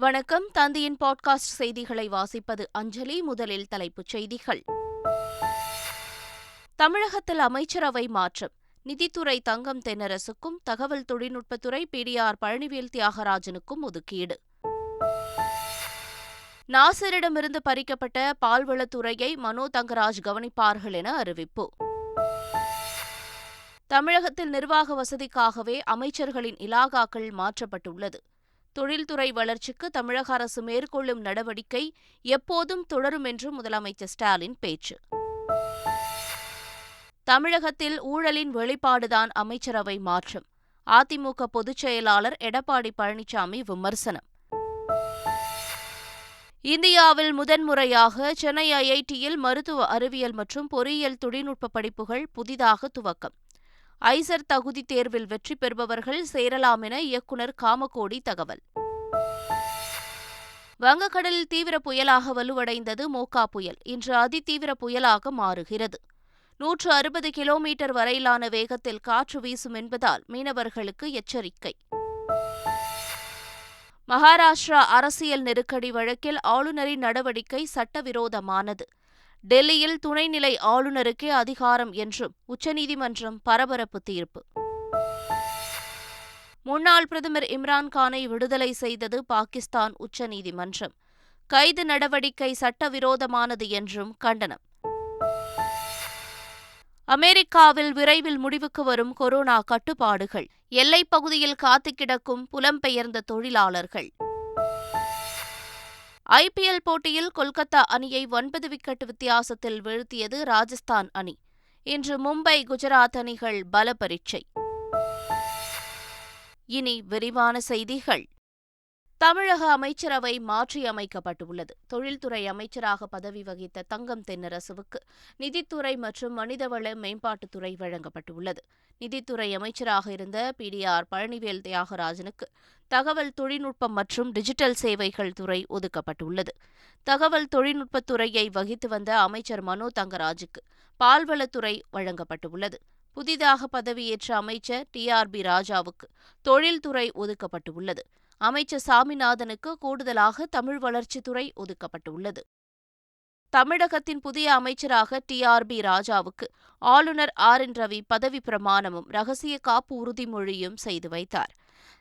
வணக்கம். தந்தையின் பாட்காஸ்ட் செய்திகளை வாசிப்பது அஞ்சலி. முதலில் தலைப்புச் செய்திகள். தமிழகத்தில் அமைச்சரவை மாற்றம். நிதித்துறை தங்கம் தென்னரசுக்கும், தகவல் தொழில்நுட்பத்துறை PDR பழனிவேல் தியாகராஜனுக்கும் ஒதுக்கீடு. நாசரிடமிருந்து பறிக்கப்பட்ட பால்வளத்துறையை மனோ தங்கராஜ் கவனிப்பார்கள் என அறிவிப்பு. தமிழகத்தில் நிர்வாக வசதிக்காகவே அமைச்சர்களின் இலாகாக்கள் மாற்றப்பட்டுள்ளது. தொழில்துறை வளர்ச்சிக்கு தமிழக அரசு மேற்கொள்ளும் நடவடிக்கை எப்போதும் தொடரும் என்று முதலமைச்சர் ஸ்டாலின் பேச்சு. தமிழகத்தில் ஊழலின் வெளிப்பாடுதான் அமைச்சரவை மாற்றம். அதிமுக பொதுச் செயலாளர் எடப்பாடி பழனிசாமி விமர்சனம். இந்தியாவில் முதன்முறையாக சென்னை IITயில் மருத்துவ அறிவியல் மற்றும் பொறியியல் தொழில்நுட்ப படிப்புகள் புதிதாக துவக்கம். ஐசர் தகுதி தேர்வில் வெற்றி பெறுபவர்கள் சேரலாம் என இயக்குநர் காமகோடி தகவல். வங்கக்கடலில் தீவிர புயலாக வலுவடைந்தது மோகா புயல். இன்று அதிதீவிர புயலாக மாறுகிறது. 160 கிலோமீட்டர் வரையிலான வேகத்தில் காற்று வீசும் என்பதால் மீனவர்களுக்கு எச்சரிக்கை. மகாராஷ்டிரா அரசியல் நெருக்கடி வழக்கில் ஆளுநரின் நடவடிக்கை சட்டவிரோதமானது. டெல்லியில் துணைநிலை ஆளுநருக்கே அதிகாரம் என்றும் உச்சநீதிமன்றம் பரபரப்பு தீர்ப்பு. முன்னாள் பிரதமர் இம்ரான்கானை விடுதலை செய்தது பாகிஸ்தான் உச்சநீதிமன்றம். கைது நடவடிக்கை சட்டவிரோதமானது என்றும் கண்டனம். அமெரிக்காவில் விரைவில் முடிவுக்கு வரும் கொரோனா கட்டுப்பாடுகள். எல்லைப் பகுதியில் காத்து கிடக்கும் புலம்பெயர்ந்த தொழிலாளர்கள். IPL போட்டியில் கொல்கத்தா அணியை 9 விக்கெட் வித்தியாசத்தில் வீழ்த்தியது ராஜஸ்தான் அணி. இன்று மும்பை, குஜராத் அணிகள் பல பரீட்சை. இனி விரிவான செய்திகள். தமிழக அமைச்சரவை மாற்றியமைக்கப்பட்டுள்ளது. தொழில்துறை அமைச்சராக பதவி வகித்த தங்கம் தென்னரசுவுக்கு நிதித்துறை மற்றும் மனிதவள மேம்பாட்டுத்துறை வழங்கப்பட்டுள்ளது. நிதித்துறை அமைச்சராக இருந்த PDR பழனிவேல் தியாகராஜனுக்கு தகவல் தொழில்நுட்பம் மற்றும் டிஜிட்டல் சேவைகள் துறை ஒதுக்கப்பட்டுள்ளது. தகவல் தொழில்நுட்பத்துறையை வகித்து வந்த அமைச்சர் மனோ தங்கராஜுக்கு பால்வளத்துறை வழங்கப்பட்டுள்ளது. புதிதாக பதவியேற்ற அமைச்சர் TRB ராஜாவுக்கு தொழில்துறை ஒதுக்கப்பட்டுள்ளது. அமைச்சர் சாமிநாதனுக்கு கூடுதலாக தமிழ் வளர்ச்சித்துறை ஒதுக்கப்பட்டுள்ளது. தமிழகத்தின் புதிய அமைச்சராக TRB ராஜாவுக்கு ஆளுநர் RN ரவி பதவி பிரமாணமும் ரகசிய காப்பு உறுதிமொழியும் செய்து வைத்தார்.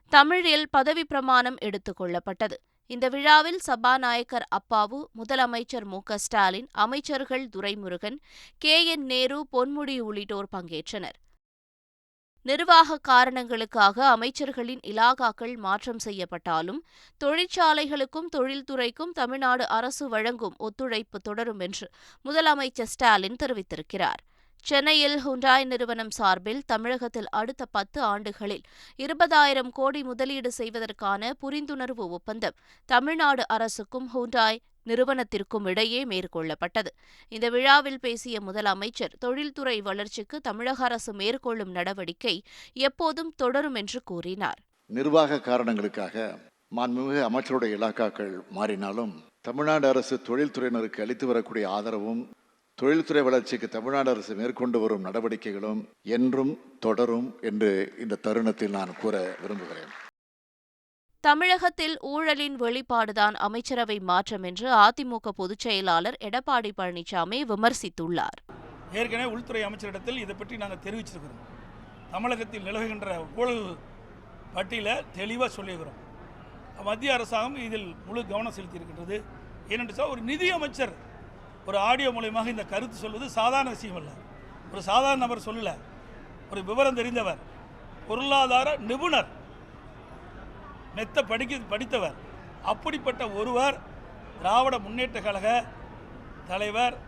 தமிழில் பதவி பிரமாணம் எடுத்துக் கொள்ளப்பட்டது. இந்த விழாவில் சபாநாயகர் அப்பாவு, முதலமைச்சர் MK ஸ்டாலின், அமைச்சர்கள் துரைமுருகன், KN நேரு, பொன்முடி உள்ளிட்டோர் பங்கேற்றனர். நிர்வாக காரணங்களுக்காக அமைச்சர்களின் இலாகாக்கள் மாற்றம் செய்யப்பட்டாலும் தொழிற்சாலைகளுக்கும் தொழில்துறைக்கும் தமிழ்நாடு அரசு வழங்கும் ஒத்துழைப்பு தொடரும் என்று முதலமைச்சர் ஸ்டாலின் தெரிவித்திருக்கிறார். சென்னையில் ஹுண்டாய் நிறுவனம் சார்பில் தமிழகத்தில் அடுத்த 10 ஆண்டுகளில் 20,000 கோடி முதலீடு செய்வதற்கான புரிந்துணர்வு ஒப்பந்தம் தமிழ்நாடு அரசுக்கும் ஹுண்டாய் நிறுவனத்திற்கும் இடையே மேற்கொள்ளப்பட்டது. இந்த விழாவில் பேசிய முதலமைச்சர், தொழில்துறை வளர்ச்சிக்கு தமிழக அரசு மேற்கொள்ளும் நடவடிக்கை எப்போதும் தொடரும் என்று கூறினார். நிர்வாக காரணங்களுக்காக மாண்புமிகு அமைச்சருடைய இலாக்காக்கள் மாறினாலும் தமிழ்நாடு அரசு தொழில்துறையினருக்கு அளித்து வரக்கூடிய ஆதரவும் தொழில்துறை வளர்ச்சிக்கு தமிழ்நாடு அரசு மேற்கொண்டு வரும் நடவடிக்கைகளும் என்றும் தொடரும் என்று இந்த தருணத்தில் நான் கூற விரும்புகிறேன். தமிழகத்தில் ஊழலின் வெளிப்பாடுதான் அமைச்சரவை மாற்றம் என்று அதிமுக பொதுச் செயலாளர் எடப்பாடி பழனிசாமி விமர்சித்துள்ளார். ஏற்கனவே உள்துறை அமைச்சரிடத்தில் இதை பற்றி நாங்கள் தெரிவிச்சிருக்கிறோம். தமிழகத்தில் நிலவுகின்ற ஊழல் பட்டியலை தெளிவாக சொல்லியிருக்கிறோம். மத்திய அரசாங்கம் இதில் முழு கவனம் செலுத்தியிருக்கின்றது. ஏனென்று சொன்னால் ஒரு நிதி அமைச்சர் ஒரு ஆடியோ மூலமாக இந்த கருத்து சொல்வது சாதாரண விஷயம் அல்ல. ஒரு சாதாரண நபர் சொல்லல, ஒரு விவரம் தெரிந்தவர், பொருளாதார நிபுணர், படித்தவர். அப்படிப்பட்ட ஒருவர் திராவிட முன்னேற்ற கழக தலைவர்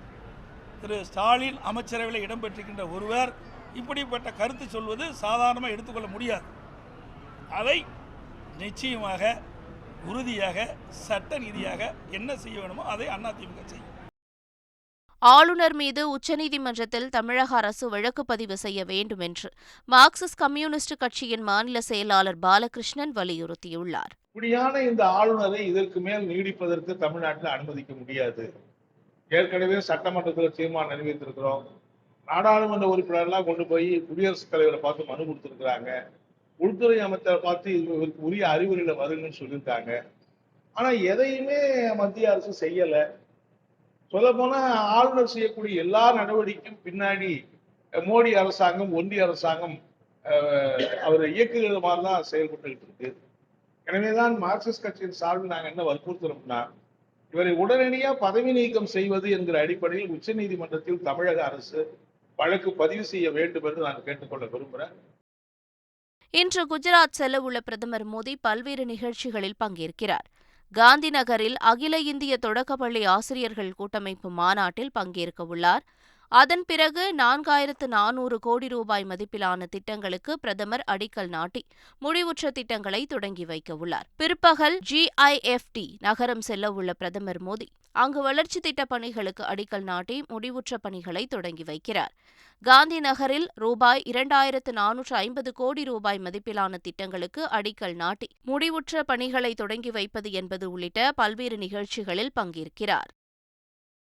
திரு ஸ்டாலின் அமைச்சரவையில் இடம்பெற்றிருக்கின்ற ஒருவர் இப்படிப்பட்ட கருத்து சொல்வது சாதாரணமாக எடுத்துக்கொள்ள முடியாது. அதை நிச்சயமாக உறுதியாக சட்ட ரீதியாக என்ன செய்ய வேண்டுமோ அதை அதிமுக செய்யும். ஆளுநர் மீது உச்சநீதிமன்றத்தில் தமிழக அரசு வழக்கு பதிவு செய்ய வேண்டும் என்று மார்க்சிஸ்ட் கம்யூனிஸ்ட் கட்சியின் மாநில செயலாளர் பாலகிருஷ்ணன் வலியுறுத்தியுள்ளார். இப்படியான இந்த ஆளுநரை இதற்கு மேல் நீடிப்பதற்கு தமிழ்நாட்டில் அனுமதிக்க முடியாது. ஏற்கனவே சட்டமன்றத்தில் தீர்மானம் நிறைவேற்றிருக்கிறோம். நாடாளுமன்ற உறுப்பினர்லாம் கொண்டு போய் குடியரசுத் தலைவரை பார்த்து மனு கொடுத்திருக்கிறாங்க. உள்துறை அமைச்சரை பார்த்து இவருக்கு உரிய அறிவுரையில வருங்கன்னு சொல்லியிருக்காங்க. ஆனா எதையுமே மத்திய அரசு செய்யல. சொல்ல போனா ஆளுநர் செய்யக்கூடிய எல்லா நடவடிக்கையும் பின்னாடி மோடி அரசாங்கம், ஒன்றிய அரசாங்கம் அவர் இயக்குகிற மாதிரி தான் செயல்பட்டு இருக்கு. எனவேதான் மார்க்சிஸ்ட் கட்சியின் சார்பில் நாங்கள் என்ன வற்புறுத்துறோம்னா, இவரை உடனடியாக பதவி நீக்கம் செய்வது என்கிற அடிப்படையில் உச்ச நீதிமன்றத்தில் தமிழக அரசு வழக்கு பதிவு செய்ய வேண்டும் என்று நான் கேட்டுக்கொள்ள விரும்புகிறேன். இன்று குஜராத் செல்ல உள்ள பிரதமர் மோடி பல்வேறு நிகழ்ச்சிகளில் பங்கேற்கிறார். காந்தி நகரில் அகில இந்திய தொடக்கப்பள்ளி ஆசிரியர்கள் கூட்டமைப்பு மாநாட்டில் பங்கேற்க உள்ளார். அதன் பிறகு 4400 கோடி ரூபாய் மதிப்பிலான திட்டங்களுக்கு பிரதமர் அடிக்கல் நாட்டி முடிவுற்ற திட்டங்களை தொடங்கி வைக்க உள்ளார். பிற்பகல் GIFT நகரம் செல்ல உள்ள பிரதமர் மோடி அங்கு வளர்ச்சி திட்ட பணிகளுக்கு அடிக்கல் நாட்டி முடிவுற்ற பணிகளை தொடங்கி வைக்கிறார். காந்தி நகரில் ரூபாய் 2450 கோடி ரூபாய் மதிப்பிலான திட்டங்களுக்கு அடிக்கல் நாட்டி முடிவுற்ற பணிகளை தொடங்கி வைப்பது என்பது உள்ளிட்ட பல்வேறு நிகழ்ச்சிகளில் பங்கேற்கிறார்.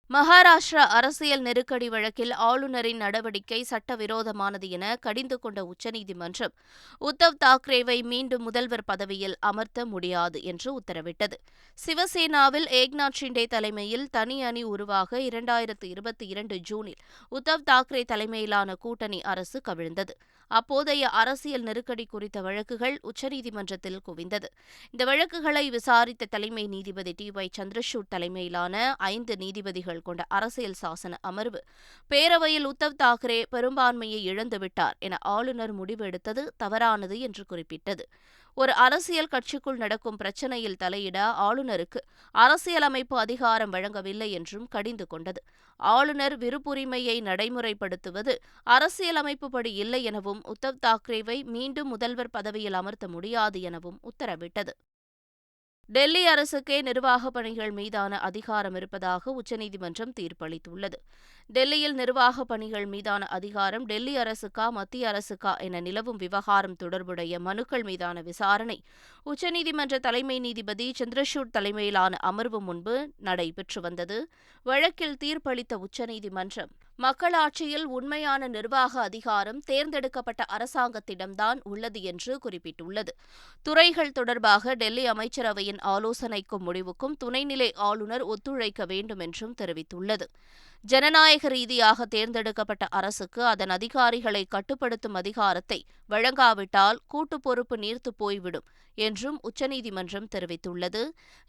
மகாராஷ்டிரா அரசியல் நெருக்கடி வழக்கில் ஆளுநரின் நடவடிக்கை சட்டவிரோதமானது என கடிந்து கொண்ட உச்சநீதிமன்றம் உத்தவ் தாக்கரேவை மீண்டும் முதல்வர் பதவியில் அமர்த்த முடியாது என்று உத்தரவிட்டது. சிவசேனாவில் ஏக்நாத் ஷிண்டே தலைமையில் தனி அணி உருவாக 2022 ஜூனில் உத்தவ் தாக்கரே தலைமையிலான கூட்டணி அரசு கவிழ்ந்தது. அப்போதைய அரசியல் நெருக்கடி குறித்த வழக்குகள் உச்சநீதிமன்றத்தில் குவிந்தது. இந்த வழக்குகளை விசாரித்த தலைமை நீதிபதி TY சந்திரசூட் தலைமையிலான 5 நீதிபதிகள் கொண்ட அரசியல் சாசன அமர்வு பேரவையில் உத்தவ் தாக்கரே பெரும்பான்மையை இழந்துவிட்டார் என ஆளுநர் முடிவு எடுத்தது தவறானது என்று குறிப்பிட்டது. ஒரு அரசியல் கட்சிக்குள் நடக்கும் பிரச்சினையில் தலையிட ஆளுநருக்கு அரசியலமைப்பு அதிகாரம் வழங்கவில்லை என்றும் கடிந்து கொண்டது. ஆளுநர் விருப்புரிமையை நடைமுறைப்படுத்துவது அரசியலமைப்புப்படி இல்லை எனவும் உத்தவ் தாக்கரேவை மீண்டும் முதல்வர் பதவியில் அமர்த்த முடியாது எனவும் உத்தரவிட்டது. டெல்லி அரசுக்கே நிர்வாகப் பணிகள் மீதான அதிகாரம் இருப்பதாக உச்சநீதிமன்றம் தீர்ப்பளித்துள்ளது. டெல்லியில் நிர்வாகப் பணிகள் மீதான அதிகாரம் டெல்லி அரசுக்கா மத்திய அரசுக்கா என நிலவும் விவகாரம் தொடர்புடைய மனுக்கள் மீதான விசாரணை உச்சநீதிமன்ற தலைமை நீதிபதி சந்திரசூட் தலைமையிலான அமர்வு முன்பு நடைபெற்று வந்தது. வழக்கில் தீர்ப்பளித்த உச்சநீதிமன்றம் மக்களாட்சியில் உண்மையான நிர்வாக அதிகாரம் தேர்ந்தெடுக்கப்பட்ட அரசாங்கத்திடம்தான் உள்ளது என்று குறிப்பிட்டுள்ளது. துறைகள் தொடர்பாக டெல்லி அமைச்சரவையின் ஆலோசனைக்கும் முடிவுக்கும் துணைநிலை ஆளுநர் ஒத்துழைக்க வேண்டும் என்றும் தெரிவித்துள்ளது. ஜனநாயக ரீதியாக தேர்ந்தெடுக்கப்பட்ட அரசுக்கு அதன் அதிகாரிகளை கட்டுப்படுத்தும் அதிகாரத்தை வழங்காவிட்டால் கூட்டு பொறுப்பு நீர்த்துப் போய்விடும் என்றும் உச்சநீதிமன்றம் தெரிவித்துள்ளது.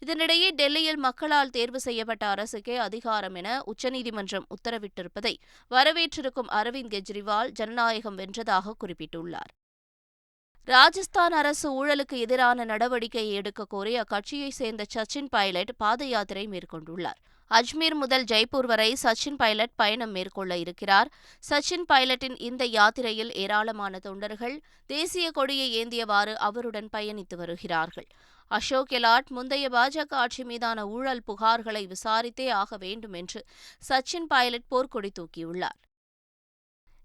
இதனிடையே டெல்லியில் மக்களால் தேர்வு செய்யப்பட்ட அரசுக்கே அதிகாரம் என உச்சநீதிமன்றம் உத்தரவிட்டிருப்பதை வரவேற்றிருக்கும் அரவிந்த் கெஜ்ரிவால் ஜனநாயகம் வென்றதாக குறிப்பிட்டுள்ளார். ராஜஸ்தான் அரசு ஊழலுக்கு எதிரான நடவடிக்கையை எடுக்க கோரி அக்கட்சியைச் சேர்ந்த சச்சின் பைலட் பாத யாத்திரை மேற்கொண்டுள்ளார். அஜ்மீர் முதல் ஜெய்ப்பூர் வரை சச்சின் பைலட் பயணம் மேற்கொள்ள இருக்கிறார். சச்சின் பைலட்டின் இந்த யாத்திரையில் ஏராளமான தொண்டர்கள் தேசிய கொடியை ஏந்தியவாறு அவருடன் பயணித்து வருகிறார்கள். அசோக் கெலாட் முந்தைய பாஜக ஆட்சி மீதான ஊழல் புகார்களை விசாரித்தே ஆக வேண்டும் என்று சச்சின் பைலட் போர்க்கொடி தூக்கியுள்ளார்.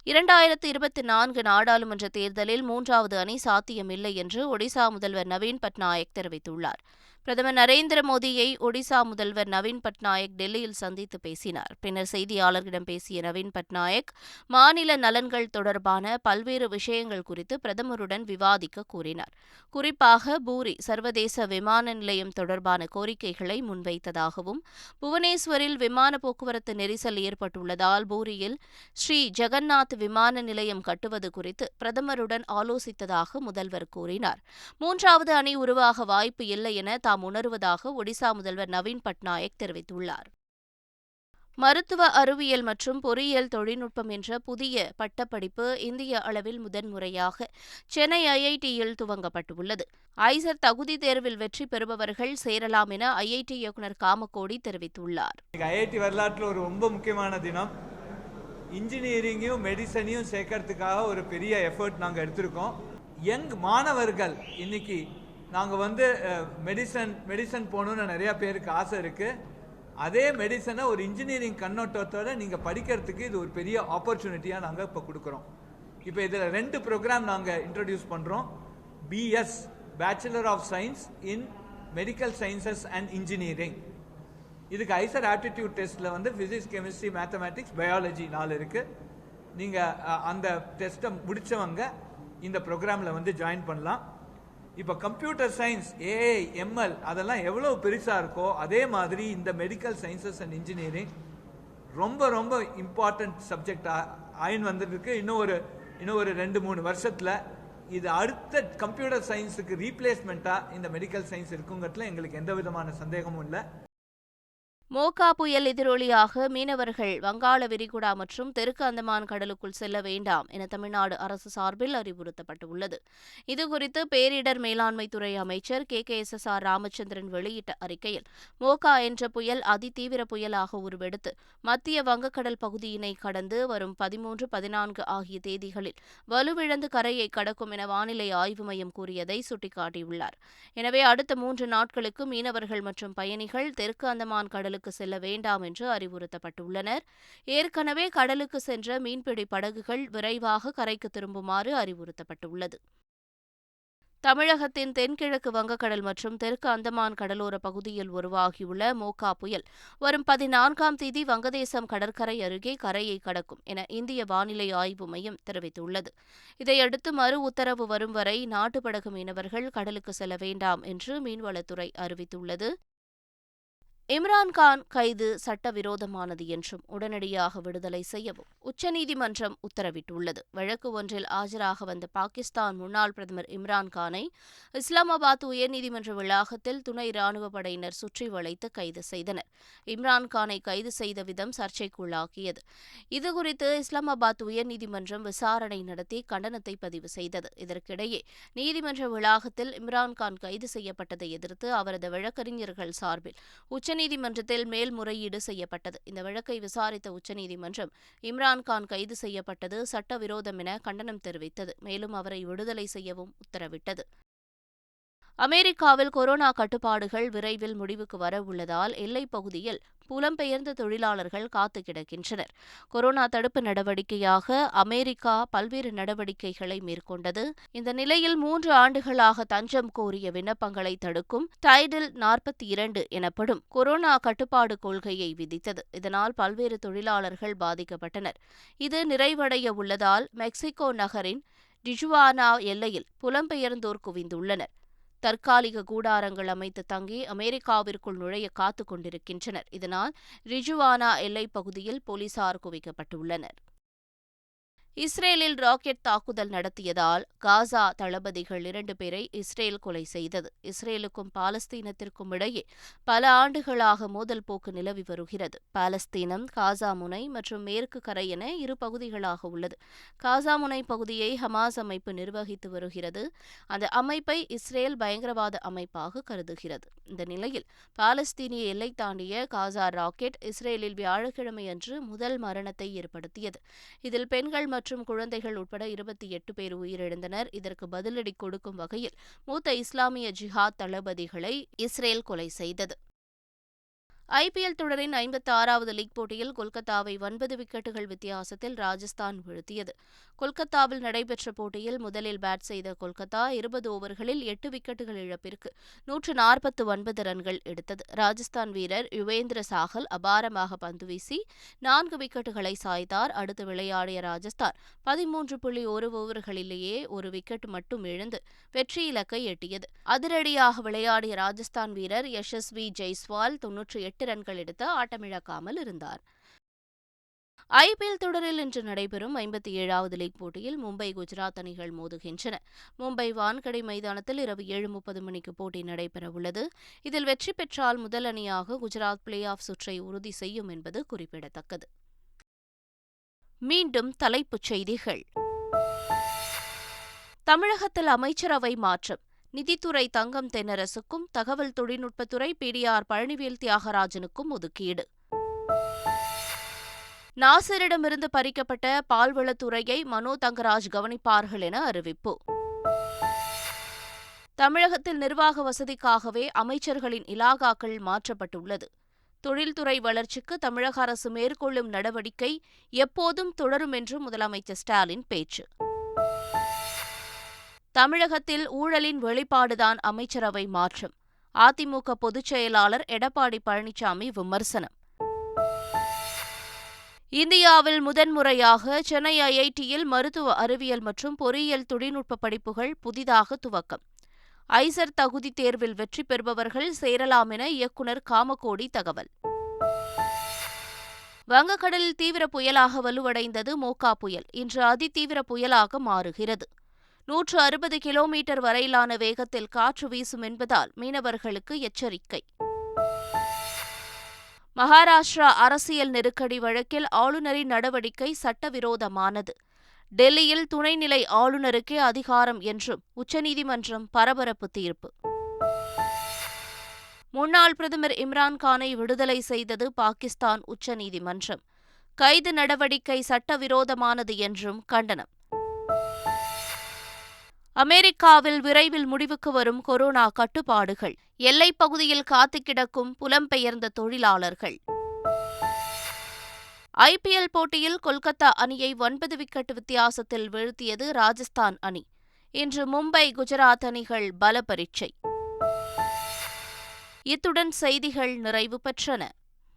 2024 நாடாளுமன்ற தேர்தலில் 3வது அணி சாத்தியமில்லை என்று ஒடிசா முதல்வர் நவீன் பட்நாயக் தெரிவித்துள்ளார். பிரதமர் நரேந்திர மோடியை ஒடிசா முதல்வர் நவீன் பட்நாயக் டெல்லியில் சந்தித்து பேசினார். பின்னர் செய்தியாளர்களிடம் பேசிய நவீன் பட்நாயக் மாநில நலன்கள் தொடர்பான பல்வேறு விஷயங்கள் குறித்து பிரதமருடன் விவாதிக்க கூறினார். குறிப்பாக பூரி சர்வதேச விமான நிலையம் தொடர்பான கோரிக்கைகளை முன்வைத்ததாகவும் புவனேஸ்வரில் விமான போக்குவரத்து நெரிசல் ஏற்பட்டுள்ளதால் பூரியில் ஸ்ரீ ஜெகந்நாத் விமான நிலையம் கட்டுவது குறித்து பிரதமருடன் ஆலோசித்ததாக முதல்வர் கூறினார். 3வது அணி உருவாக வாய்ப்பு இல்லை என தாம் உணர்வதாக ஒடிசா முதல்வர் நவீன் பட்நாயக் தெரிவித்துள்ளார். மருத்துவ அறிவியல் மற்றும் பொறியியல் தொழில்நுட்பம் என்ற புதிய பட்டப்படிப்பு இந்திய அளவில் முதன்முறையாக சென்னை IITயில் துவங்கப்பட்டுள்ளது. ஐசர் தகுதி தேர்வில் வெற்றி பெறுபவர்கள் சேரலாம் என IIT இயக்குநர் காமக்கோடி தெரிவித்துள்ளார். IIT வரலாற்றில் ஒரு ரொம்ப முக்கியமான தினம். இன்ஜினியரிங்கையும் மெடிசனையும் சேர்க்கறதுக்காக ஒரு பெரிய எஃபர்ட் நாங்கள் எடுத்திருக்கோம். யங் மாணவர்கள் இன்னைக்கு நாங்கள் மெடிசன் போகணுன்னு நிறையா பேருக்கு ஆசை இருக்குது. அதே மெடிசனை ஒரு இன்ஜினியரிங் கண்ணோட்டத்தோடு நீங்கள் படிக்கிறதுக்கு இது ஒரு பெரிய ஆப்பர்ச்சுனிட்டியாக நாங்கள் இப்போ கொடுக்குறோம். இப்போ இதில் 2 ப்ரோக்ராம் நாங்கள் இன்ட்ரடியூஸ் பண்ணுறோம். BS bachelor of science in medical sciences and engineering. இதுக்கு ஐசர் ஆப்டிடியூட் டெஸ்ட்டில் ஃபிசிக்ஸ், கெமிஸ்ட்ரி, மேத்தமேட்டிக்ஸ், பயாலஜி 4 இருக்குது. நீங்கள் அந்த டெஸ்ட்டை முடித்தவங்க இந்த ப்ரோக்ராமில் ஜாயின் பண்ணலாம். இப்போ கம்ப்யூட்டர் சயின்ஸ், ஏஐ, எம்எல் அதெல்லாம் எவ்வளோ பெருசாக இருக்கோ அதே மாதிரி இந்த மெடிக்கல் சயின்சஸ் அண்ட் இன்ஜினியரிங் ரொம்ப ரொம்ப இம்பார்ட்டன்ட் சப்ஜெக்டாக ஆயின் வந்துருக்கு. இன்னும் ஒரு 2-3 வருஷத்தில் இது அடுத்த கம்ப்யூட்டர் சயின்ஸுக்கு ரீப்ளேஸ்மெண்ட்டாக இந்த மெடிக்கல் சயின்ஸ் இருக்குங்கிறதுல எங்களுக்கு எந்த விதமான சந்தேகமும் இல்லை. மோகா புயல் எதிரொலியாக மீனவர்கள் வங்காள விரிகுடா மற்றும் தெற்கு அந்தமான் கடலுக்குள் செல்ல வேண்டாம் என தமிழ்நாடு அரசு சார்பில் அறிவுறுத்தப்பட்டுள்ளது. இதுகுறித்து பேரிடர் மேலாண்மைத்துறை அமைச்சர் KKSSR ராமச்சந்திரன் வெளியிட்ட அறிக்கையில், மோகா என்ற புயல் அதிதீவிர புயலாக உருவெடுத்து மத்திய வங்கக்கடல் பகுதியினை கடந்து வரும் 13, 14 ஆகிய தேதிகளில் வலுவிழந்து கரையை கடக்கும் என வானிலை ஆய்வு மையம் கூறியதை சுட்டிக்காட்டியுள்ளார். எனவே அடுத்த 3 நாட்களுக்கு மீனவர்கள் மற்றும் பயணிகள் தெற்கு அந்தமான் கடலுக்கு செல்ல வேண்டாம் என்று அறிவுறுத்தப்பட்டுள்ளனர். ஏற்கனவே கடலுக்கு சென்ற மீன்பிடி படகுகள் விரைவாக கரைக்கு திரும்புமாறு அறிவுறுத்தப்பட்டுள்ளது. தமிழகத்தின் தென்கிழக்கு வங்கக்கடல் மற்றும் தெற்கு அந்தமான் கடலோர பகுதியில் உருவாகியுள்ள மோகா புயல் வரும் 14ஆம் தேதி வங்கதேசம் கடற்கரை அருகே கரையை கடக்கும் என இந்திய வானிலை ஆய்வு மையம் தெரிவித்துள்ளது. இதையடுத்து மறு உத்தரவு வரும் வரை நாட்டுப்படகு மீனவர்கள் கடலுக்கு செல்ல வேண்டாம் என்று மீன்வளத்துறை அறிவித்துள்ளது. இம்ரான்கான் கைது சட்டவிரோதமானது என்றும் உடனடியாக விடுதலை செய்யவும் உச்சநீதிமன்றம் உத்தரவிட்டுள்ளது. வழக்கு ஒன்றில் ஆஜராக வந்த பாகிஸ்தான் முன்னாள் பிரதமர் இம்ரான்கானை இஸ்லாமாபாத் உயர்நீதிமன்ற வளாகத்தில் துணை ராணுவ படையினர் சுற்றி வளைத்து கைது செய்தனர். இம்ரான்கானை கைது செய்த விதம் சர்ச்சைக்குள்ளாகியது. இதுகுறித்து இஸ்லாமாபாத் உயர்நீதிமன்றம் விசாரணை நடத்தி கண்டனத்தை பதிவு செய்தது. இதற்கிடையே நீதிமன்ற வளாகத்தில் இம்ரான்கான் கைது செய்யப்பட்டதை எதிர்த்து அவரது வழக்கறிஞர்கள் சார்பில் உச்சநீதிமன்றத்தில் மேல்முறையீடு செய்யப்பட்டது. இந்த வழக்கை விசாரித்த உச்சநீதிமன்றம் இம்ரான்கான் கைது செய்யப்பட்டது சட்டவிரோதம் என கண்டனம் தெரிவித்தது. மேலும் அவரை விடுதலை செய்யவும் உத்தரவிட்டது. அமெரிக்காவில் கொரோனா கட்டுப்பாடுகள் விரைவில் முடிவுக்கு வர உள்ளதால் எல்லைப் பகுதியில் புலம்பெயர்ந்த தொழிலாளர்கள் காத்து கிடக்கின்றனர். கொரோனா தடுப்பு நடவடிக்கையாக அமெரிக்கா பல்வேறு நடவடிக்கைகளை மேற்கொண்டது. இந்த நிலையில் 3 ஆண்டுகளாக தஞ்சம் கோரிய விண்ணப்பங்களை தடுக்கும் டைட்டில் 42 எனப்படும் கொரோனா கட்டுப்பாடு கொள்கையை விதித்தது. இதனால் பல்வேறு தொழிலாளர்கள் பாதிக்கப்பட்டனர். இது நிறைவடைய உள்ளதால் மெக்சிகோ நகரின் டிஜுவானா எல்லையில் புலம்பெயர்ந்தோர் குவிந்துள்ளனர். தற்காலிக கூடாரங்கள் அமைத்து தங்கி அமெரிக்காவிற்குள் நுழைய காத்துக் கொண்டிருக்கின்றனர். இதனால் டிஜுவானா எல்லைப் பகுதியில் போலீசார் குவிக்கப்பட்டுள்ளனர். இஸ்ரேலில் ராக்கெட் தாக்குதல் நடத்தியதால் காசா தளபதிகள் 2 பேரை இஸ்ரேல் கொலை செய்தது. இஸ்ரேலுக்கும் பாலஸ்தீனத்திற்கும் இடையே பல ஆண்டுகளாக மோதல் போக்கு நிலவி வருகிறது. பாலஸ்தீனம் காசா முனை மற்றும் மேற்கு கரை என 2 பகுதிகளாக உள்ளது. காசா முனை பகுதியை ஹமாஸ் அமைப்பு நிர்வகித்து வருகிறது. அந்த அமைப்பை இஸ்ரேல் பயங்கரவாத அமைப்பாக கருதுகிறது. இந்த நிலையில் பாலஸ்தீனிய எல்லை தாண்டிய காசா ராக்கெட் இஸ்ரேலில் வியாழக்கிழமை அன்று முதல் மரணத்தை ஏற்படுத்தியது. இதில் பெண்கள் மற்றும் குழந்தைகள் உட்பட 28 பேர் உயிரிழந்தனர். இதற்கு பதிலடி கொடுக்கும் வகையில் மூத்த இஸ்லாமிய ஜிஹாத் தளபதிகளை இஸ்ரேல் கொலை செய்தது. IPL தொடரின் 56வது லீக் போட்டியில் கொல்கத்தாவை 9 விக்கெட்டுகள் வித்தியாசத்தில் ராஜஸ்தான் வீழ்த்தியது. கொல்கத்தாவில் நடைபெற்ற போட்டியில் முதலில் பேட் செய்த கொல்கத்தா 20 ஓவர்களில் 8 விக்கெட்டுகள் இழப்பிற்கு 149 ரன்கள் எடுத்தது. ராஜஸ்தான் வீரர் யுவேந்திர சாகல் அபாரமாக பந்து வீசி 4 விக்கெட்டுகளை சாய்த்தார். அடுத்து விளையாடிய ராஜஸ்தான் 13.1 ஓவர்களிலேயே 1 விக்கெட் மட்டும் இழந்து வெற்றி இலக்கை எட்டியது. அதிரடியாக விளையாடிய ராஜஸ்தான் வீரர் யசஸ்வி ஜெய்ஸ்வால் 98 ரன்கள் எடுத்து ஆட்டமிழக்காமல் இருந்தார். IPL தொடரில் இன்று நடைபெறும் 57வது லீக் போட்டியில் மும்பை குஜராத் அணிகள் மோதுகின்றன. மும்பை வான்கடை மைதானத்தில் இரவு 7:30 மணிக்கு போட்டி நடைபெறவுள்ளது. இதில் வெற்றி பெற்றால் முதல் அணியாக குஜராத் பிளே ஆஃப் சுற்றை உறுதி செய்யும் என்பது குறிப்பிடத்தக்கது. மீண்டும் தலைப்புச் செய்திகள். தமிழகத்தில் அமைச்சரவை மாற்றம். நிதித்துறை தங்கம் தென்னரசுக்கும் தகவல் தொழில்நுட்பத்துறை PDR பழனிவேல் தியாகராஜனுக்கும் ஒதுக்கீடு. நாசரிடமிருந்து பறிக்கப்பட்ட பால்வளத்துறையை மனோ தங்கராஜ் கவனிப்பார்கள் என அறிவிப்பு. தமிழகத்தில் நிர்வாக வசதிக்காகவே அமைச்சர்களின் இலாகாக்கள் மாற்றப்பட்டுள்ளது. தொழில்துறை வளர்ச்சிக்கு தமிழக அரசு மேற்கொள்ளும் நடவடிக்கை எப்போதும் தொடரும் என்று முதலமைச்சர் ஸ்டாலின் பேச்சு. தமிழகத்தில் ஊழலின் வெளிப்பாடுதான் அமைச்சரவை மாற்றம். அதிமுக பொதுச் செயலாளர் எடப்பாடி பழனிசாமி விமர்சனம். இந்தியாவில் முதன்முறையாக சென்னை IITயில் மருத்துவ அறிவியல் மற்றும் பொறியியல் தொழில்நுட்ப படிப்புகள் புதிதாக துவக்கம். ஐசர் தகுதி தேர்வில் வெற்றி பெறுபவர்கள் சேரலாம் என இயக்குநர் காமகோடி தகவல். வங்கக்கடலில் தீவிர புயலாக வலுவடைந்தது மோகா புயல் இன்று அதிதீவிர புயலாக மாறுகிறது. 160 கிலோமீட்டர் வரையிலான வேகத்தில் காற்று வீசும் என்பதால் மீனவர்களுக்கு எச்சரிக்கை. மகாராஷ்டிரா அரசியல் நெருக்கடி வழக்கில் ஆளுநரின் நடவடிக்கை சட்டவிரோதமானது. டெல்லியில் துணைநிலை ஆளுநருக்கே அதிகாரம் என்றும் உச்சநீதிமன்றம் பரபரப்பு தீர்ப்பு. முன்னாள் பிரதமர் இம்ரான்கானை விடுதலை செய்தது பாகிஸ்தான் உச்சநீதிமன்றம். கைது நடவடிக்கை சட்டவிரோதமானது என்றும் கண்டனம். அமெரிக்காவில் விரைவில் முடிவுக்கு வரும் கொரோனா கட்டுப்பாடுகள். எல்லைப் பகுதியில் காத்து கிடக்கும் புலம்பெயர்ந்த தொழிலாளர்கள். ஐபிஎல் போட்டியில் கொல்கத்தா அணியை 9 விக்கெட் வித்தியாசத்தில் வீழ்த்தியது ராஜஸ்தான் அணி. இன்று மும்பை, குஜராத் அணிகள் பல பரீட்சை. இத்துடன் செய்திகள் நிறைவு பெற்றன.